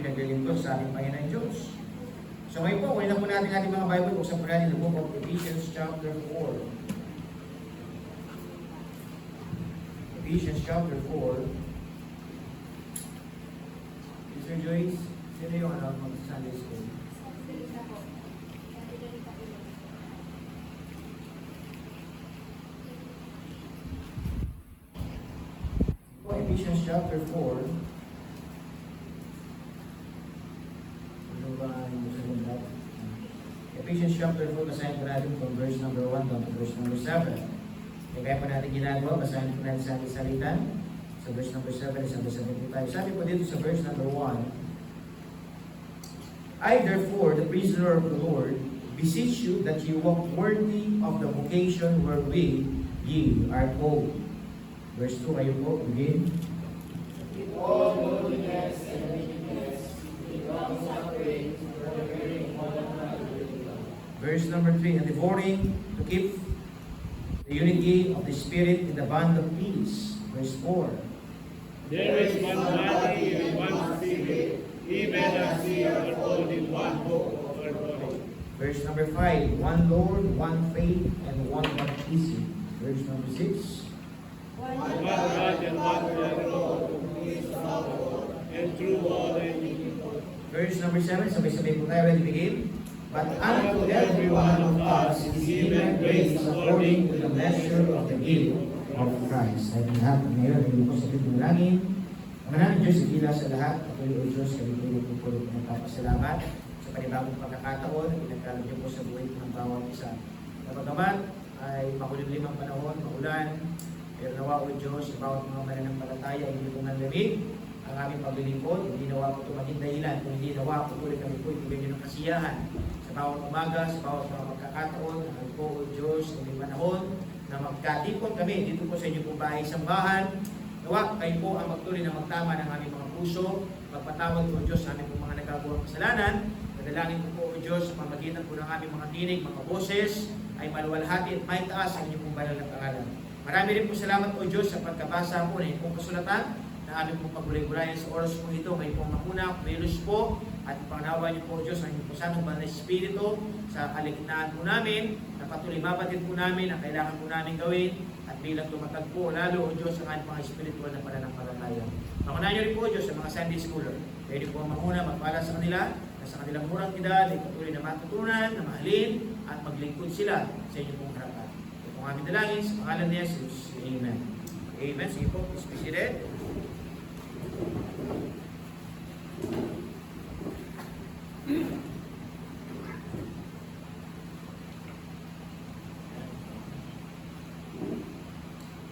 pinaglilingkod sa ating Panginoon Diyos. So ngayon po, kunin na po natin ating mga Bible, buksan po natin the book of Ephesians chapter 4. Ephesians chapter 4. Mr. Joyce, sino yung mag-Sunday school? Ephesians chapter 4. Ano ba yung sumunod? Ephesians chapter 4, basahin po natin from verse number 1 down to verse number 7. Kaya po natin ginagawa, basahin po natin sa ating salitan. Sa verse number 7, sabi po tayo. Sabi po dito sa verse number 1, I therefore, the prisoner of the Lord, beseech you that you walk worthy of the vocation wherewith ye are called. Verse 2, kayo po, begin. With all lowliness and meekness, with long suffering, forbearing one another. Verse number 3, and devoting to keep the unity of the Spirit in the bond of peace. Verse 4. There is one body and one spirit, even as we are all in one hope of our body. Verse number 5, one Lord, one faith, and one baptism. Verse number 6. One God and one Lord, who is our Lord, and through all ages. Verse number 7, sabay-sabay po tayo, ready begin. But unto every one of us is given grace according to the measure of the gift of Christ. Ay lahat ngayon, hindi po sa ng langit. Ang namin Diyos, ikila sa lahat. Patuloy o Diyos, kami po nagpapasalamat sa panibagong pagkakataon na pinagkalog niyo po sa buhay ng bawat isa. Kapagaman ay makulimlim ang panahon, maulan, pero nawa o Diyos, sa bawat mga mananampalataya, hindi po nanlamig ang aming paglilingkod, hindi nawa po ito maging dahilan, kung hindi nawa po tuloy kami po ibigay niyo ng kasiyahan sa bawat umaga, sa bawat mga magkakataon, ang po o Diyos, sa mga panahon na magkatipon kami dito po sa inyo po bahay sambahan. Nawa, kayo po ang magtuloy na magtama ng aming mga puso, magpatawad po o Diyos sa aming po mga nagagawang kasalanan. Nadalangin po o Diyos sa pamagitan po ng aming mga tinig, mga boses, ay maluwalhati at may taas ang inyong pong banal na pangalan. Marami rin po salamat o Diyos sa pagkabasa po ng inyong kasulatan na aming pong pagulay-gulayan sa oras po ito. Kayo pong makuna, kumilos po at pangnawa niyo po o Diyos ang inyong posantong banal na Espiritu sa kaligtaan po namin na patuloy mabatid po namin ang kailangan po namin gawin at bilang tumatag po lalo o Diyos ang ating mga espiritual na pananampalataya. Makunahan niyo rin po o Diyos sa mga Sunday schooler. Pwede po makuna, magpala sa kanila na sa kanilang murang edad ay patuloy na matutunan, na mahalin at maglingkod sila sa inyong pong harapan. Ito pong aming dalangin sa pangalan ni Jesus. Amen. Amen. Sige po, please be seated.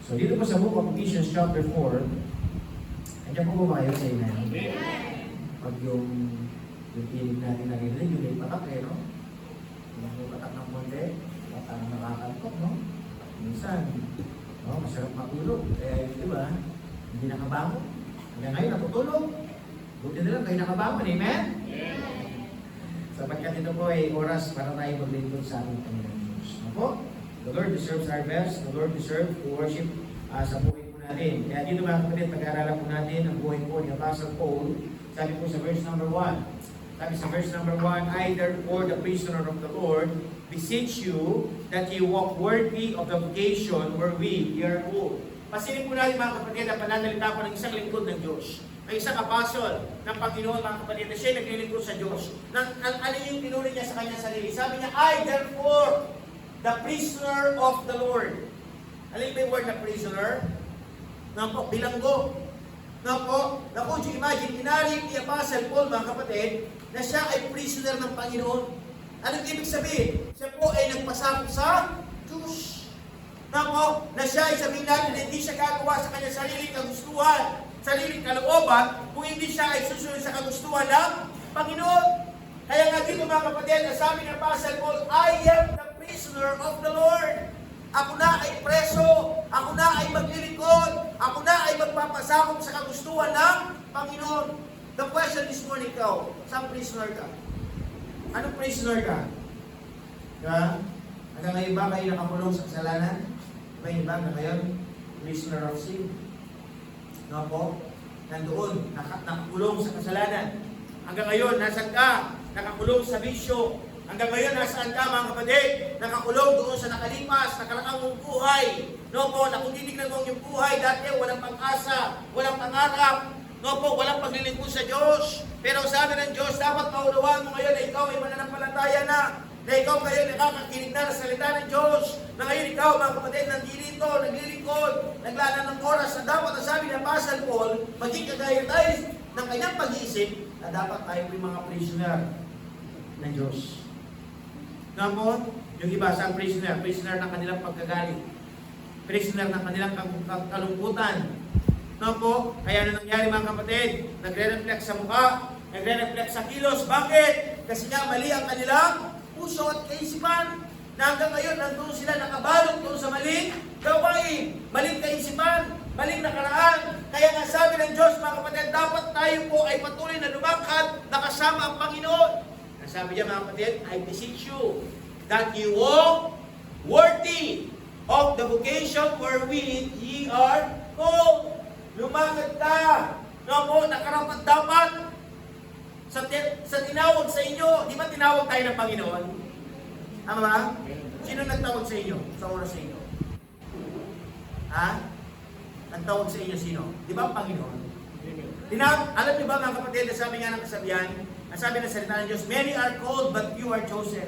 So dito po sa book of Ephesians chapter 4, nandiyan po ba kayo sa Amen? Pag yung tinig natin narinig, yung may patak eh, no? Yung may patak ng konti, parang nakakantok, no? Minsan, no? Masarap matulog. Kaya yun, di ba? Hindi nakabangon. Hanggang ngayon, natutulog. Buti na lang kayo nakabangon, amen? Sapagkat ito po ay oras para tayo maglingkod sa ating Panginoon Diyos. Ako, the Lord deserves our best. The Lord deserves to worship sa buhay po natin. Kaya dito mga kapatid, pag-aaralan po natin ang buhay po ni Apostle Paul. Sabi po sa verse number 1. Sabi sa verse number 1, I therefore, the prisoner of the Lord, beseech you that you walk worthy of the vocation wherewith ye are called. Pasilin po natin mga kapatid ang pananalita po ng isang lingkod ng Diyos. Ng isang apostol ng Panginoon mga kapatid na siya naglilingkod sa Diyos. Ano yung tinuri niya sa kanyang sarili? Sabi niya, I therefore, the prisoner of the Lord. Alam mo yung word na prisoner? Napo, bilanggo. Napo, do you imagine, inaring ni Apostle Paul mga kapatid, na siya ay prisoner ng Panginoon. Anong ibig sabihin? Siya po ay nagpasakop sa Diyos. Napo, na siya ay sabihin natin na hindi siya gagawa sa kanyang sariling kagustuhan, sariling kalooban, kung hindi siya ay susunod sa kagustuhan ng Panginoon. Kaya nga dito mga kapatid, nasabi ng Apostle Paul, I am the prisoner of the Lord. Ako na ay preso, ako na ay maglilingkod, ako na ay magpapasakop sa kagustuhan ng Panginoon. The question this morning, ikaw, saan prisoner ka? Anong prisoner ka? Diba? Hanggang ngayon ba kayo nakakulong sa kasalanan? May iba na kayo, prisoner of sin. No po? Nandoon, nakakulong sa kasalanan. Hanggang ngayon, nasaan ka? Nakakulong sa bisyo. Hanggang ngayon, nasaan ka mga kapatid? Nakakulong doon sa nakalipas, nakaraang mong buhay. No po, na kung titignan mo yung buhay, dati walang pag-asa, walang pangarap. No po, walang paglilingkod sa Diyos. Pero sabi ng Diyos, dapat maunawaan mo ngayon na ikaw ay mananampalataya na. Na ikaw ngayon nakakakinig na ng salita ng Diyos. Na ngayon ikaw mga kapatid, nandito, naglilingkod, naglalaan ng oras na dapat ang sabi ng Apostle Paul, maging kagaya tayo ng kanyang pag-iisip na dapat tayo yung mga prisoner ng Diyos. Ngayon, yung iba sa prisoner ng kanilang pagkagalit, prisoner ng kanilang kalungkutan. No po, kaya na nangyari mga kapatid, nagre-reflect sa mukha, nagre-reflect sa kilos. Bakit? Kasi nga mali ang kanilang puso at kaisipan. Na hanggang ngayon, nandun sila nakabalot doon sa maling gawain, maling kaisipan, maling nakaraan. Kaya nga sabi ng Diyos mga kapatid, dapat tayo po ay patuloy na lumakad na kasama ang Panginoon. Sabi niya mga kapatid, I beseech you that you walk worthy of the vocation wherewith ye are called. Lumakad ka. No po, nakarapat dapat sa tinawag sa inyo. Di ba tinawag tayo ng Panginoon? Tama ba? Sino nagtawag sa inyo? Sa oras sa inyo? Ha? Nagtawag sa inyo sino? Di ba Panginoon? Alam niyo ba mga kapatid, sabi nga ng kasabihan, ang sabi ng salita ng Diyos, many are called but few are chosen.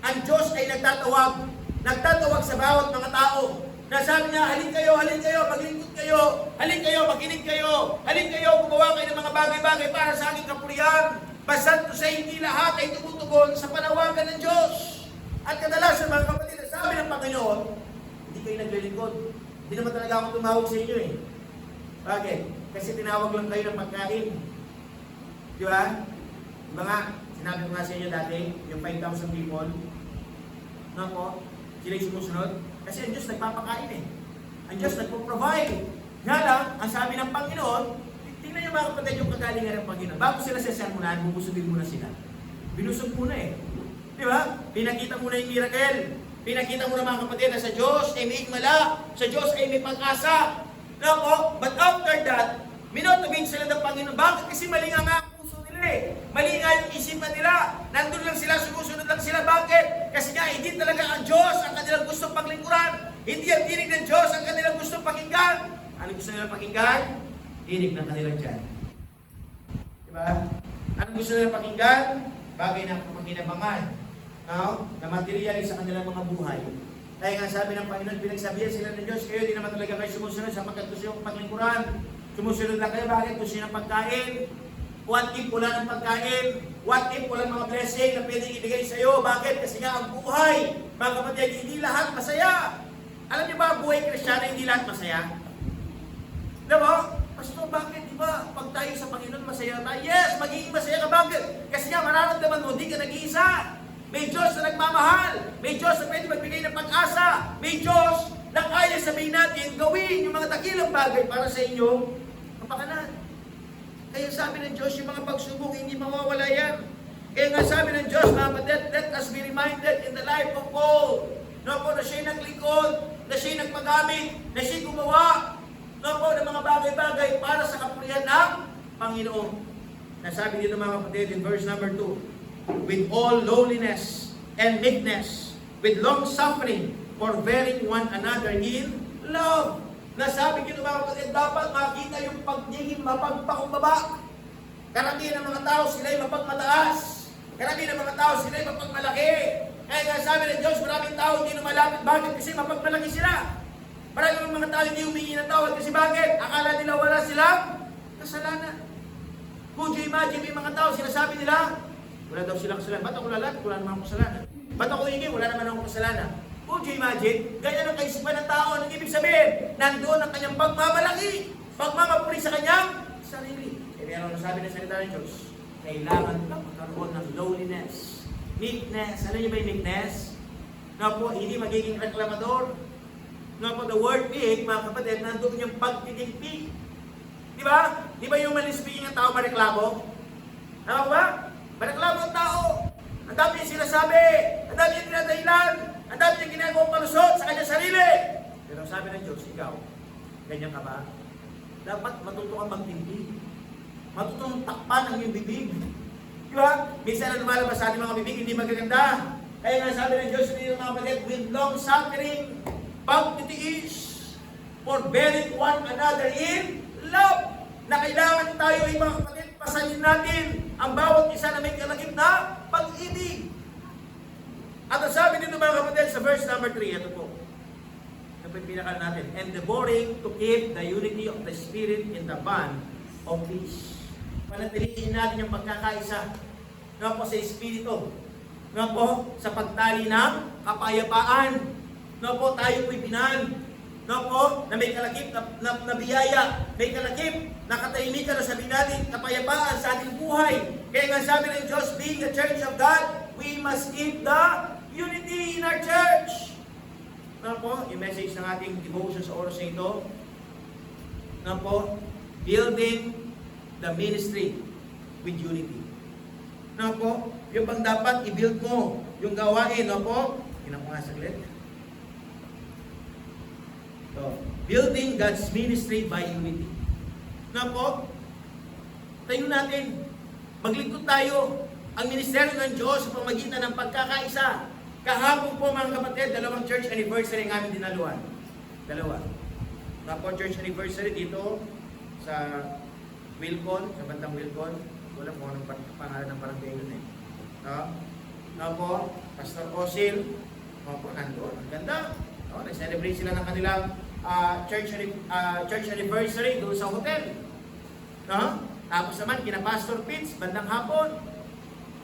Ang Diyos ay nagtatawag sa bawat mga tao. Nasabi niya, halin kayo, maglingkod kayo, halin kayo, makinig kayo, halin kayo, gumawa kayo ng mga bagay-bagay para sa aking kapurihan. Basta't sa hindi lahat ay tumutugon sa panawagan ng Diyos. At kadalasan mga kapatid, sabi ng Panginoon, hindi kayo naglilingkod. Hindi naman talaga ako tumawag sa inyo eh. Bakit? Kasi tinawag lang kayo ng pagkain. Di ba? Diba nga, sinabi ko nga sa inyo dati, yung 5,000 people, no po, sila yung sumusunod. Kasi ang Diyos nagpapakain eh. Ang Diyos nagpo-provide. Nga lang, ang sabi ng Panginoon, tingnan niyo mga kapatid yung kagalingan ng Panginoon. Bago sila sesermonan, bubusugin muna sila. Binusog muna eh. Di ba? Pinakita muna yung miracle. Pinakita muna mga kapatid na sa Diyos ay may himala. Sa Diyos ay may pag-asa. No po? But after that, minotobin sila ng Panginoon. Bakit? Kasi mali nga ang puso nila eh. Mali nga yung isipan nila. Nandun lang sila, sumusunod lang sila. Bakit? Kasi nga, hindi talaga ang Diyos ang kanilang gustong paglingkuran. Hindi ang tinig ng Diyos ang kanilang gustong pakinggan. Ano gusto nilang pakinggan? Tinig ng kanilang tiyan. Diba? Ano gusto nilang pakinggan? Bagay na pagkinabangan. No? Na material sa kanilang mga buhay. Kaya nga sabi ng Panginoon, pinagsabihan sila ng Diyos, kayo di naman talaga kayo sumusunod sa gusto yung paglingkuran. Sumusunod lang kayo, bakit? Gusto nyo ng pagkain. What if wala ng pagkain? What if wala mga blessing na pwedeng ibigay sa iyo? Bakit? Kasi nga ang buhay, mga kapatid, hindi lahat masaya. Alam niyo ba, ang buhay Kristiyano, hindi lahat masaya? Diba? Pastor, bakit? Diba, pag tayo sa Panginoon, masaya tayo? Yes, magiging masaya ka. Bakit? Kasi nga, mararamdaman mo, hindi ka nag-iisa. May Diyos na nagmamahal. May Diyos na pwede magbigay ng pag-asa. May Diyos na kaya sabihin natin, gawin yung mga dakilang bagay para sa inyo, kapakanan. Kaya sabi ng Diyos, yung mga pagsubok, hindi mawawala yan. Kaya nga sabi ng Diyos, mga kapatid, let us be reminded in the life of Paul. No po, na siya'y naglingkod, na siya'y nagpagamit, na siya'y gumawa, no po, ng mga bagay-bagay para sa kapurihan ng Panginoon. Nasabi dito mga kapatid in verse number 2, with all lowliness and meekness, with long suffering, forbearing one another in love. Nasabi dito mga kapatid, dapat makita yung pagiging mapagpakumbaba. Karamihan ng mga tao, sila'y mapagmataas. Karamihan ng mga tao, sila'y mapagmalaki. Kaya nga sabi ng Diyos, maraming tao hindi lumalapit. Bakit? Kasi mapagmalaki sila. Maraming mga tao hindi humingi ng tawad. Kasi bakit? Akala nila wala silang kasalanan. Could you imagine, may mga tao, sinasabi nila, wala daw silang kasalanan. Ba't ako lalat? Wala naman akong kasalanan. Ba't ako hingi? Wala naman akong kasalanan. Could you imagine? Ganyan ang kaisipan ng tao. Anong ibig sabihin? Nandoon ang kanyang pagmamalaki. Pagmamapuri sa kanyang sarili. Pero ano sabi ng salita ng Diyos? Kailangan lang magkaroon ng lowliness. Meekness. Ano niyo ba yung meekness? No po, hindi magiging reklamador. No po, the word meek, mga kapatid, nandoon yung pagtitigpig. Di ba? Di ba yung speaking ng tao mareklamo? Tama ba? Mareklamo ang tao. Ang dami yung sinasabi. Ang dami yung tinadahilan. Ang dami yung ginagawang palusot sa kanyang sarili. Pero sabi ng Diyos, ikaw, ganyan ka ba? Dapat matuto kang magtimpi. Matutong takpan ang iyong bibig. Di ba? Minsan na lumalabas sa ating mga bibig, hindi magaganda. Kaya nga sabi ng Diyos, mga kapatid, with long suffering, pagtitiis, forbearing one another in love. Na kailangan tayo ay mga kapatid, pasanin natin ang bawat isa na may kalakip na pag-ibig. At ang sabi dito mga kapatid sa verse number 3, ito po. Ito po yung pinakal natin. Endeavoring to keep the unity of the Spirit in the bond of peace. Panatilihin natin yung pagkakaisa nga po sa Espiritu, nga po sa pagtali ng kapayapaan, nga po tayo po'y binan, nga po na may kalakip na biyaya, may kalakip na katahimikan na sabi natin, kapayapaan sa ating buhay. Kaya nga sabi ng Diyos, being the church of God, we must keep the unity in our church. Nga po, yung message ng ating devotion sa oras na ito, nga po, building the ministry with unity. Na po, yung bang dapat i-build mo, yung gawain, no po, tingnan ko nga saglit. So, building God's ministry by unity. Na po, tayo natin, maglingkod tayo, ang ministeryo ng Diyos sa pamagitan ng pagkakaisa. Kahapon po mga kapatid, 2 church anniversary ang aming dinaluan. 2. Na po, church anniversary dito sa Wilcon, sa bandang Wilcon. Wala kung anong pangalan ng barangay yun eh. Po, Pastor Osil, po, nandoon. Ang ganda. Nag-celebrate sila ng kanilang church anniversary doon sa hotel. Tapos naman, kina Pastor Pitts, bandang hapon.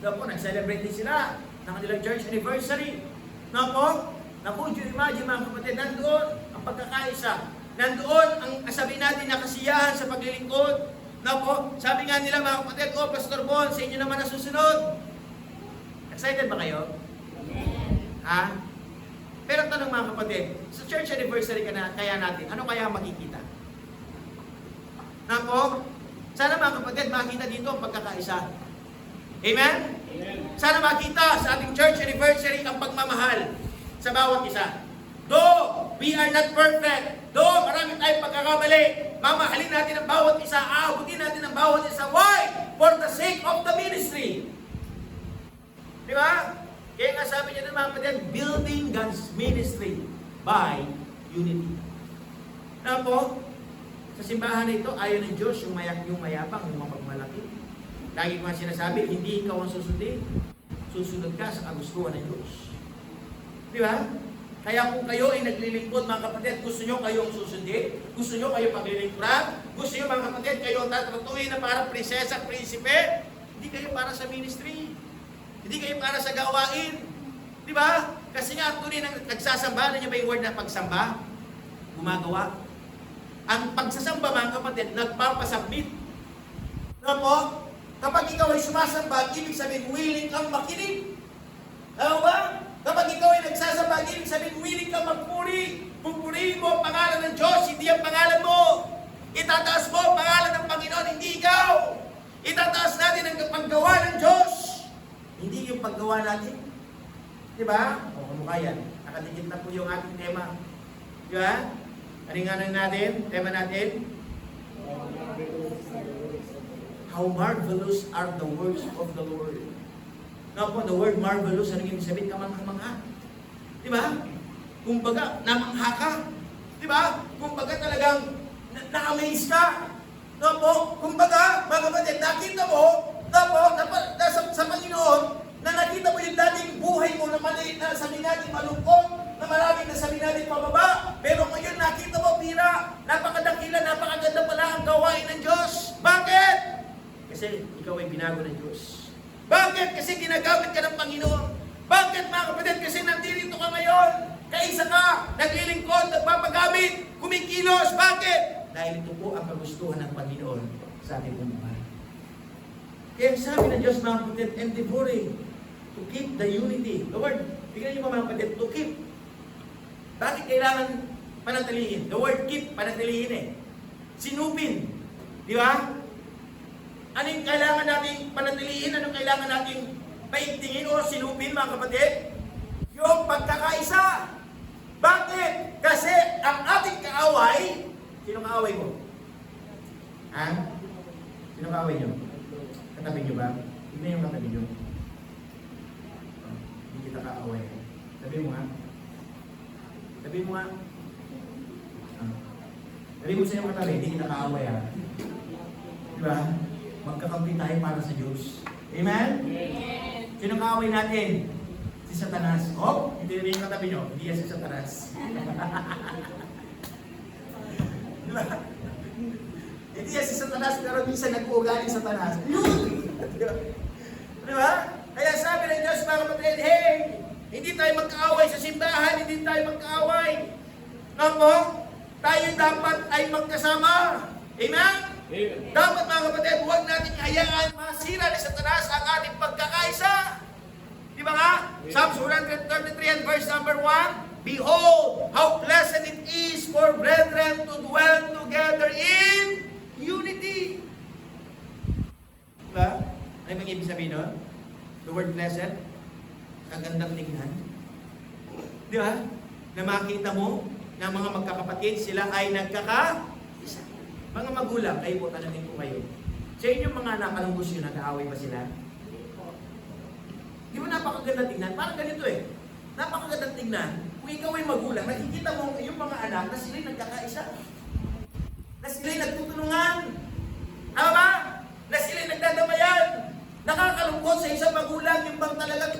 Po, nag-celebrate din sila ng kanilang church anniversary. Po, imagine mga kapatid, nandoon ang pagkakaisa. Nandoon ang sabi natin na kasiyahan sa paglilingkod. Po, sabi nga nila mga kapatid, Pastor Bon, sa inyo naman na susunod. Excited ba kayo? Ha? Pero tanong mga kapatid, sa church anniversary kaya natin, ano kaya makikita? Po, sana mga kapatid, makita dito ang pagkakaisa. Amen? Amen. Sana makita sa ating church anniversary ang pagmamahal sa bawat isa. Though we are not perfect, though marami tayong pagkakamali, mamahalin natin ang bawat isa, aabutin natin ang bawat isa. Why? For the sake of the ministry. Di ba? Kaya nga sabi niya ng mga kapatid, building God's ministry by unity. Po, sa simbahan na ito, ayaw ng Diyos yung mayabang, yung mapagmalaki. Lagi ko nga sinasabi, hindi ikaw ang susundin. Susunod ka sa kagustuhan ng Diyos. Di ba? Kaya kung kayo ay naglilingkod, mga kapatid, gusto nyo kayong susundin, gusto nyo kayo paglilingkuran, gusto nyo mga kapatid, kayo tatratuhin na parang prinsesa, prinsipe, hindi kayo para sa ministry. Hindi kayo para sa gawain. Di ba? Kasi nga, tuloy nang nagsasamba, niyo ba yung word na pagsamba? Gumagawa. Ang pagsasamba, mga kapatid, nagpapasubmit. Po, kapag ikaw ay sumasamba, ibig sabihin, willing kang makinig. Ano ba? Kapag ikaw ay nagsasamba, ibig sabihin, willing kang magpuri. Pupurihin mo ang pangalan ng Diyos, hindi ang pangalan mo. Itataas mo ang pangalan ng Panginoon, hindi ikaw. Itataas natin ang paggawa ng Diyos. Hindi yung paggawa natin. Di ba? O, kamukha yan. Nakadikit na po yung ating tema. Di ba? Ano nga natin? Tema natin? How marvelous are the works of the Lord. Now po, the word marvelous, ano yung sabihin? Kamangha-mangha. Di ba? Kumbaga, namangha ka. Di ba? Kumbaga talagang na-amaze ka. No po, kumbaga, mga kapatid, nakita mo, sa Panginoon, na nakita mo yung dating buhay mo na mali, na sabi natin malungkot, na maraming na sabi natin pababa, pero ngayon nakita mo, pira, napakadakila, napakaganda pala ang gawain ng Diyos. Bakit? Kasi ikaw ay binago ng Diyos. Bakit? Kasi ginagamit ka ng Panginoon. Bakit mga kapatid? Kasi nandito ka ngayon, kaisa ka, naglilingkod, nagpapagamit, kumikilos. Bakit? Dahil ito po ang kagustuhan ng Panginoon sa ating buhay. Kaya sabi ng Diyos mga kapatid, endeavoring to keep the unity. The word, tignan niyo mga kapatid, to keep. Bakit kailangan panatilihin? The word keep, panatilihin eh. Sinupin. Di ba? Anong kailangan nating panatilihin? Anong kailangan nating paigtingin o sinupin mga kapatid? Yung pagkakaisa. Bakit? Kasi ang ating kaaway, sino kaaway mo? Ha? Sino kaaway nyo? Katabi nyo ba? Tignan yung katabi nyo. Hindi kita kaaway. Tabi mo nga. Tabi mo nga. Tabi mo sa'yo katabi, hindi kita kaaway ha. Diba? Magkakampi tayo para sa Diyos. Amen? Sino kaaway natin? Si Satanas. Oh, hindi rin yung katabi nyo. Hindi yan si Satanas. Diba? Hindi yan si Satanas, pero minsan nag-uugali Satanas. Yun! Diba? Kaya sabi ng Diyos, mga kapatid, hey, hindi tayo magkaaway sa simbahan, hindi tayo magkaaway. Nako, tayo dapat ay magkasama. Amen? Dapat mga kapatid, huwag natin hayaan masira ni Satanas ang ating pagkakaisa. Di ba nga? Psalms 133 and verse number 1, behold, how pleasant it is for brethren to dwell together in unity. Diba? Ano yung ibig sabihin nun? The word blessed, ang gandang tingnan. Di ba? Na makita mo na mga magkakapatid, sila ay nagkaka-isa. Mga magulang, kayo po, tanongin ko kayo. Sa inyong mga anak, anong gusto nyo? Nag-aaway ba sila? Di ba napakaganda tingnan? Parang ganito eh. Napakaganda tingnan. Kung ikaw ay magulang, nakikita mo yung mga anak na sila'y nagkakaisa. Na sila'y nagtutulungan. Tama ba? Na sila'y nagdadamayan. Nakakalungkot sa isang magulang yung bang talagang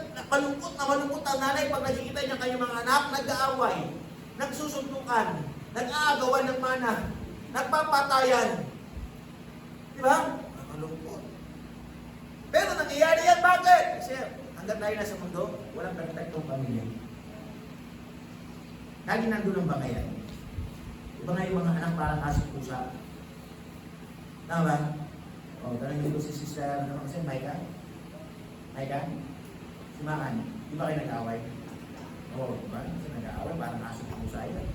malungkot ang nanay pag nakikita niya kayong mga anak, nag-aaway, nagsusuntukan, nag-aagawan ng mana, nagpapatayan. Di ba? Nakakalungkot. Pero nangyayari yan, bakit? Kasi hanggang tayo nasa mundo, walang perfectong pamilya. Lagi nandun ang bakayan. Iba nga yung mga anak parang asong pusa. Tama ba? O, tanongin ko si Sister, ano kasi, Maika? Maika? Si Makan, di ba kayo nag-aaway? Oo, di ba? Kasi nag-aaway, parang asong pusa yan.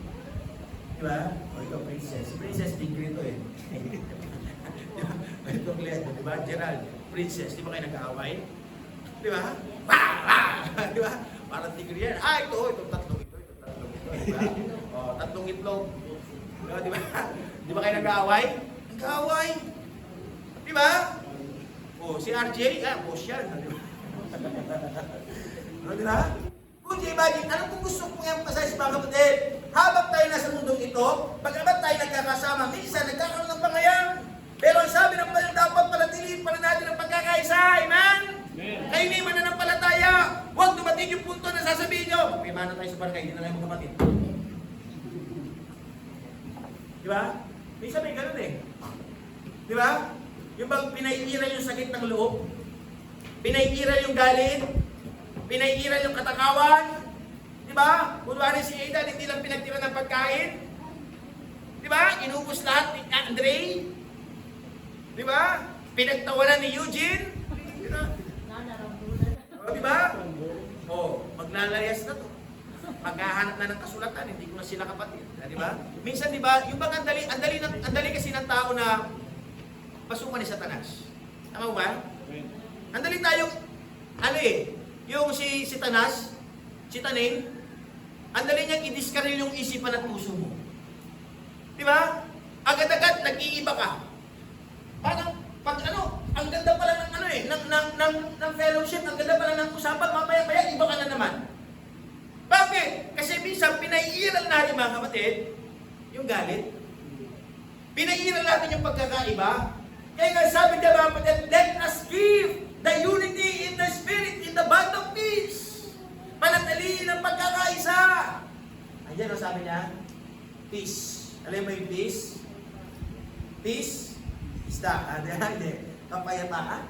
Di ba? O, ito, Princess. Si Princess, tigre ito eh. Di ba? Ito, Claire, di ba? Gerald, Princess, di ba kayo nag-aaway? Di ba? Di ba? Parang tigre yan. Ito, tatlong ito, di ba? O, tatlong itlog. Di ba? Di ba kayo nag-aaway? Nag-aaway. Di ba? O, si RJ, boss yan. Di ba? Di ba? Kung imagine, ano kung gusto kong emphasize mga kapatid? Habang tayo nasa mundong ito, pagkabat tayo nagkakasama, minsan nagkakaroon ng pangayan. Pero ang sabi ng Panginoon, dapat palatiliin pa rin natin ang pagkakaisa. Amen? Kayo ni mananampalataya. Huwag dumating yung punto na sasabihin nyo, may mana tayo sa barangay, hindi na lang mga kapatid. Di ba? Minsan may ganun eh. Di ba? Yung bang pinaiiran yung sakit ng loob, pinaiiran yung galit, pinaiiran yung katakawan. Di ba? Kunwari si Aidan, hindi lang pinagtira ng pagkain. Di ba? Inubos lahat ni Andre. Di ba? Pinagtawanan ni Eugene. Di ba? Di ba? O, maglalayas na to. Maghahanap na ng kasulatan, hindi ko na sila kapatid. Di ba? Minsan, di ba, yung bang andali kasi ng tao na pasukan ni Satanas. Tama ba? Andali tayong, yung si Satanas, si Taning, andali niyang i-discarril yung isipan at puso mo. Di ba? Agad-agad, nag-iiba ka. Parang, ang ganda pala ng fellowship, ang ganda pala ng usapan, mamaya-maya, iba ka na naman. Bakit? Kasi minsan, pinaiiral natin mga kapatid, yung galit. Pinaiiral natin yung pagkakaiba. Kaya nga sabi niya mga kapatid, let us give the unity in the spirit, in the bond of peace. Panatiliin ang pagkakaisa. Ayan ang sabi niya, peace. Alam mo yung peace? Peace? Isda. Hindi. Kapayapaan.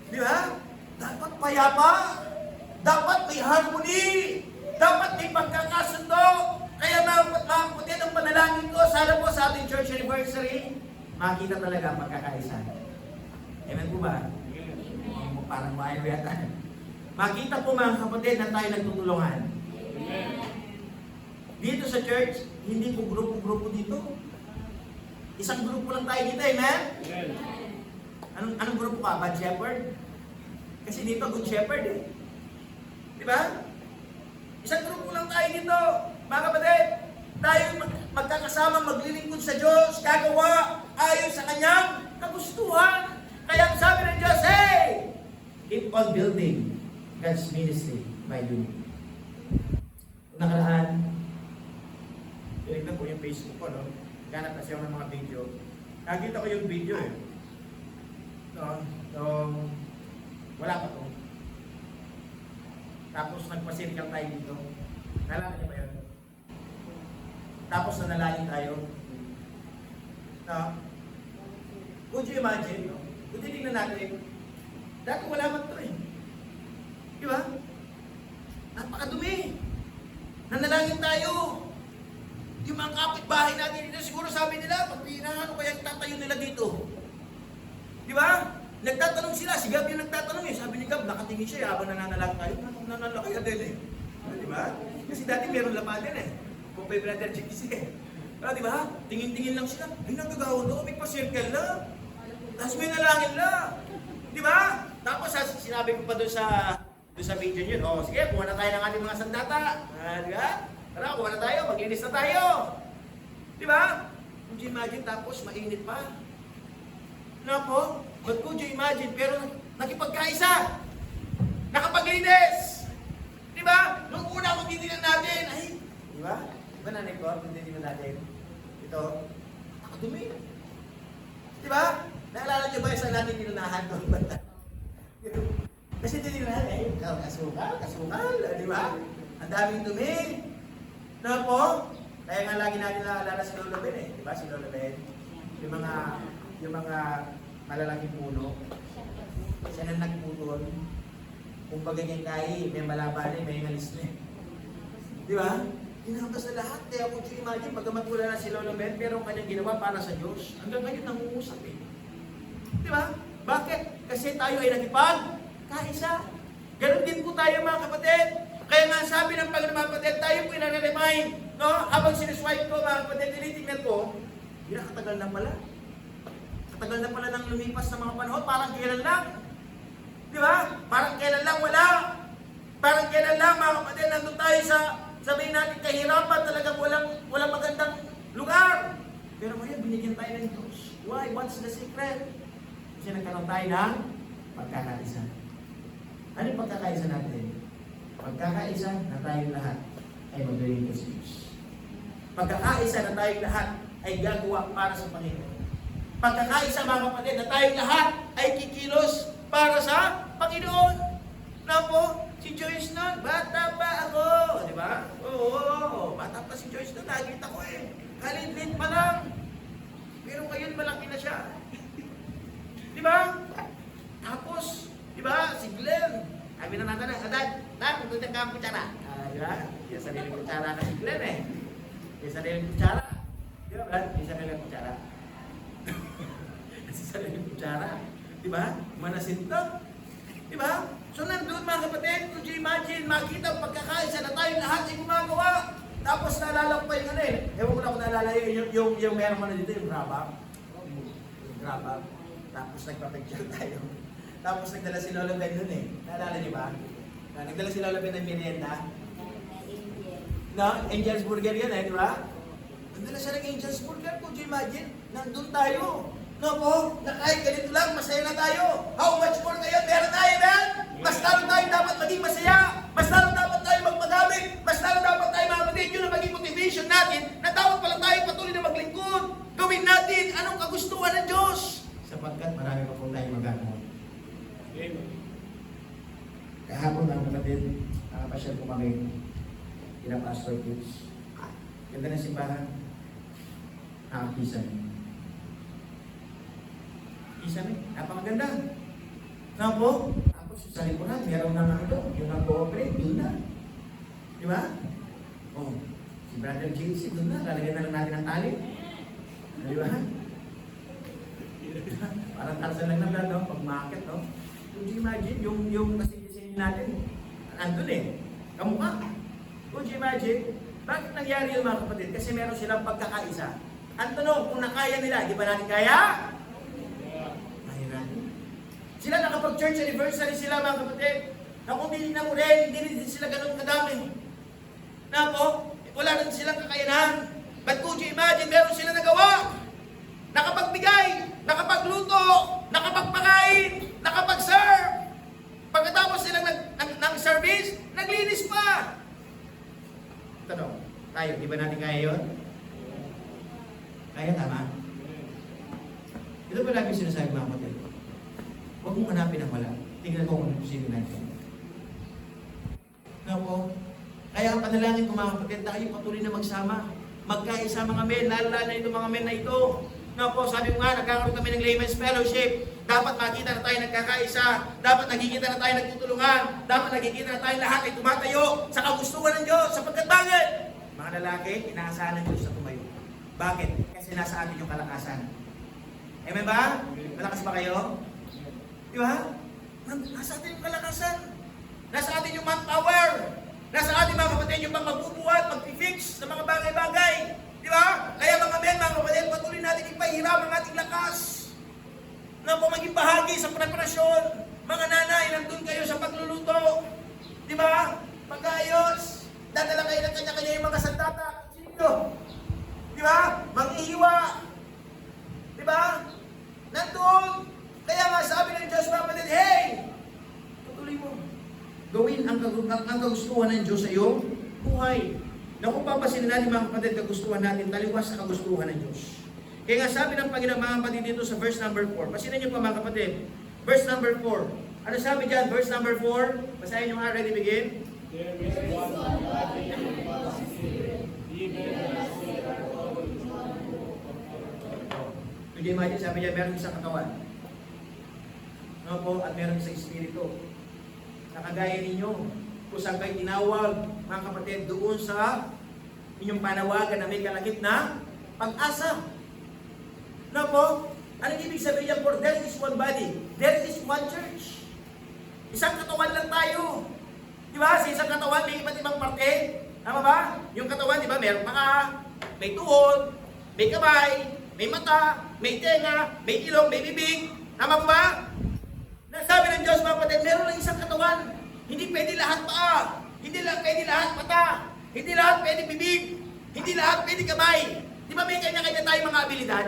Di ba? Dapat payapa. Dapat may harmony. Dapat may pagkakasundo. Kaya mga kapatid, ang panalangin ko, sana po sa ating church anniversary, makita talaga ang pagkakaisa. Amen po ba? Parang maayo yata. Makita po mga kapatid na tayo nagtutulungan. Dito sa church, hindi po grupo-grupo dito. Isang grupo lang tayo dito, amen? Anong grupo ka? Bad Shepherd? Kasi dito, Good Shepherd eh. Diba? Isang grupo lang tayo dito. Mga kapatid, tayo magkakasama, maglilingkod sa Diyos, gagawa ayon sa Kanyang nagustuhan. Kaya ang sabi ng Diyos, hey! Keep on building God's ministry by doing it. Nakaraan, tinignan ko yung Facebook ko, no? Ganap kasi ako ng mga video. Nakita ko yung video eh. No? So, wala pa to. Tapos nagpasirikal tayo dito. Nalala niyo ba yun? Tapos nanalangin tayo. No? Would you imagine, no? Kung titignan natin, dati wala man to eh. Di ba? Napakadumi. Nanalangin tayo. Yung mga kapitbahay natin dito, siguro sabi nila, pag ano kaya tatayo nila dito? Di ba? Nagtatanong sila, si Gab yung nagtatanong eh. Sabi ni Gab, nakatingin siya habang nananalang tayo. Nananalang kaya din eh. Di ba? Kasi dati meron lapa din eh. Kung pa yung brother JC eh. Di ba? Tingin-tingin lang sila. Ay, nagagawa doon, may pa-circle na. Tapos may nalangin na. Di ba? Tapos sinabi ko pa doon sa video yun, oh, sige, kuha na tayo ng ating mga sandata. Di ba? Tara, kuha na tayo, mag-inis na tayo. Di ba? Could you imagine, tapos mainit pa. Ano po? But could you imagine, pero nakipagkaisa. Nakapaglinis. Di ba? Nung una kung titignan natin, ay, di ba? Di ba nanay ko, kung titignan natin, ito, nakadumi. Di ba? Naalala niyo ba yung sa natin nilunahan doon? Kasi titignan natin, kasukal, di ba? Ang daming dumi. Na po? Kaya nga lagi natin naalala si Lolo Ben eh. Di ba si Lolo Ben? Yung mga malalaking puno. Siya na nagputol. Kung bagay kay may malaban eh, may ngalis na eh. Di ba? Hinampas na lahat. Kaya kung imagine, pagkamat wala na si Lolo Ben, pero ang kanyang ginawa para sa Diyos. Hanggang ngayon nangungusap eh. Di ba? Bakit? Kasi tayo ay nakipag-kaisa. Ganon din po tayo mga kapatid. Kaya nga sabi ng Panginoon mga kapatid, tayo po inanaremind. No? Habang sinuswipe ko mga kapatid, tinitingnan ko, hindi na katagal na pala. Katagal na pala nang lumipas ng mga panahon, parang kailan lang. Di ba? Parang kailan lang wala. Parang kailan lang mga kapatid, nandun tayo sa sabihin natin kahirapan, talagang walang magandang lugar. Pero ngayon, binigyan tayo ng Diyos. Why? What's the secret? Kasi nagkaroon tayo ng pagkakaisa. Ano yung pagkakaisa natin? Pagkakaisa na tayong lahat ay magaling ko sa Diyos. Pagkakaisa na tayong lahat ay gagawa para sa Panginoon. Pagkakaisa mga kapatid na tayong lahat ay kikilos para sa Panginoon. Na po, si Joyce nun, bata pa ako. Di ba? Oo, bata pa si Joyce nun, nakikita ko eh. Kalit-lit pa lang. Pero ngayon malaki na siya. Di ba? Tapos, di ba, si Glenn, sabi na natin, Dad, tututin ka ang kutsara. Di ba? Yung sariling kutsara na si Glenn eh. Yung sariling kutsara. Di ba, Brad? Yung sariling kutsara. Yung sariling kutsara. Di ba? Manasinto. Di ba? So nandun mga kapatid, could you imagine, makita ang pagkakaisa na tayong lahat ay gumagawa. Tapos naalala ko pa yung ano eh. Ewan ko na kung naalala yung meron mo na dito, yung grab-up. Yung grab-up. Tapos nagpa-picture tayo. Tapos nagdala si Lolo Ben dun eh. Naalala niyo ba? Nagdala si Lolo Ben ng merienda. No? Angel's Burger yun eh, di ba? Nagdala siya ng Angel's Burger. Could you imagine? Nandun tayo. No po? Na kahit ganito lang, masaya na tayo. How much more ngayon? Meron tayo, man! Mas lalo tayo dapat maging masaya. Mas lalo dapat tayo magpagamit. Mas lalo dapat tayo mga kapatid. Yun ang maging motivation natin na dapat pala tayo patuloy na maglingkod. Gawin natin anong kagustuhan ng Diyos. Sapagkat marami pa po tayo magagawa. Amen. Kahapon mga kapatid, nakapasyal po kami ilang pastor kids. Ganda ng simbahan. Nakapisan. Pisan eh. Napakaganda. Saan po? Tapos sa lipunan, meron na ito. Yung nag-cooperate, doon na. Di ba? Oh, si Brother JC, doon na. Lalagyan na lang natin ang tali. Di ba? Parang Tarzan lang na no? Pag market, no? Could you imagine, yung kasi natin, andun eh. Kamukha. Could you imagine? Bakit nangyari yung mga kapatid? Kasi meron silang pagkakaisa. Ang tanong, kung nakaya nila, di ba natin kaya? Kaya natin. Sila nakapag-church anniversary sila mga kapatid. Na kung hindi na mo rin, hindi rin sila ganun kadami. Na po, wala rin silang kakayanan. But could you imagine, meron sila nagawa. Nakapagbigay. nakapagluto, nakapagpakain, nakapag-serve. Pagkatapos silang ng service, naglinis pa. Tanong, tayo, di ba natin kaya yun? Kaya tama? Ito ba lagi sinasabi mga kapatid? Huwag mong hanapin ang wala. Tingnan ko kung sino natin. Naku, kaya ang panalangin ko mga kapatid, tayo patuloy na magsama. Magkaisa mga men, lalo na itong mga men na ito. Naku, sabi ko nga, nagkakaroon kami ng layman's fellowship. Dapat makita na tayo nagkakaisa. Dapat nakikita na tayo nagtutulungan. Dapat nakikita na tayo lahat ay tumatayo sa kagustuhan ng Diyos. Sapagkat bakit? Mga lalaki, inaasahan ng Diyos na tumayo. Bakit? Kasi nasa atin yung kalakasan. Amen ba? Malakas ba kayo? Di ba? Nasa atin yung kalakasan. Nasa atin yung manpower. Nasa atin mga kapatid yung pang magbubuhat, mag-fix ng mga bagay-bagay. Di ba? Kaya mga men, mga kapatid, patuloy natin ipahiram ang ating lakas na po maging bahagi sa preparasyon. Mga nanay, nandun kayo sa pagluluto. Di ba? Pag-ayos. Dadala kayo ng kanya-kanya yung mga sandata. Sino? Di ba? Manghihiwa. Di ba? Nandun. Kaya nga sabi ng Diyos, mga kapatid, hey! Patuloy mo. Gawin ang kagustuhan ng Diyos sa iyong buhay. Na kung papasin natin mga kapatid, kagustuhan natin, taliwas sa kagustuhan ng Diyos. Kaya nga sabi ng Panginoon mga kapatid dito sa verse number 4. Pasinan niyo pa mga kapatid. Verse number 4. Ano sabi dyan? Verse number 4. Basahin niyo nga, ready, begin. There is one body and one spirit, even as we are all one hope. Could you imagine, sabi niya, meron isang katawan. No po, at meron isang espiritu. Nakagaya ninyo, kung saan kayo tinawag, mga kapatid, doon sa inyong panawagan na may kalakip na pag-asa. No po, anong ibig sabihin niya? For there is one body, there is one church. Isang katawan lang tayo. Di ba? Sa isang katawan, may iba't ibang parte. Tama ba? Yung katawan, di ba? Mayroong paa, may tuhod, may kamay, may mata, may tenga, may ilong, may bibig. Tama ba? Nasabi ng Diyos, mga kapatid, meron lang isang katawan. Hindi pwede lahat paa. Hindi lang pwede lahat mata. Hindi lahat pwede bibig. Hindi lahat pwede kamay. Di ba may kanya-kanya tayong mga abilidad?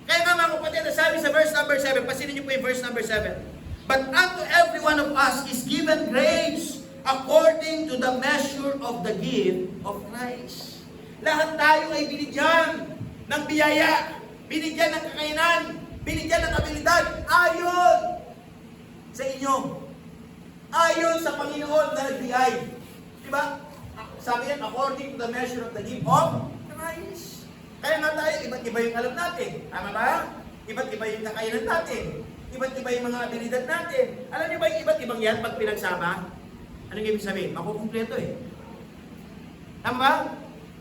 Kaya nga mga kapatid, nasabi sa verse number 7, pasinin niyo po yung verse number 7. But unto every one of us is given grace according to the measure of the gift of Christ. Lahat tayo ay binigyan ng biyaya, binigyan ng kakayanan, binigyan ng abilidad, ayon sa inyo. Ayon sa Panginoon na nagbigay. Diba? Sabi yan, according to the measure of the gift of Christ. Kaya nga tayo, iba't iba yung alam natin. Tama ba? Iba't iba yung kakayanan natin. Iba't iba yung mga abilidad natin. Alam niyo ba yung iba't ibang yan pag pinagsama? Anong ibig sabihin? Makukumpleto eh. Tama ba?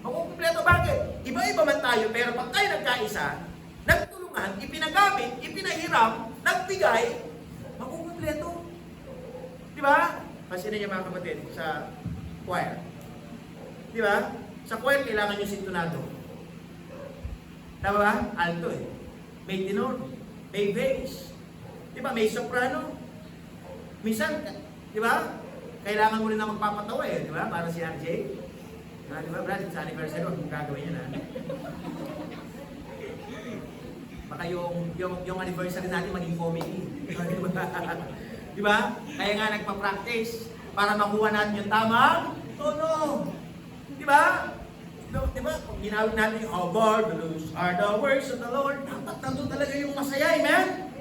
Makukumpleto. Bakit? Iba-iba man tayo, pero pag tayo nagkaisa, nagtulungan, ipinagamit, ipinahiram, nagbigay, makukumpleto. Di ba? Pasinin niyo mga kapatid sa choir. Di ba? Sa choir, kailangan yung sintonado. Tama ba? Alto eh. May tenor. May bass. Di ba? May soprano. Minsan, di ba? Kailangan mo rin na magpapatawa eh. Di ba? Para si RJ. Di ba, Brad? Sa anniversary, kung gagawin niya na. Baka yung anniversary natin maging comedy. Di ba? Kaya nga nagpa-practice para makuha natin yung tamang tono. Di ba? Di ba? Kung ginawin natin yung, oh, marvelous are the works of the Lord. Dapat nandun talaga yung masaya, amen?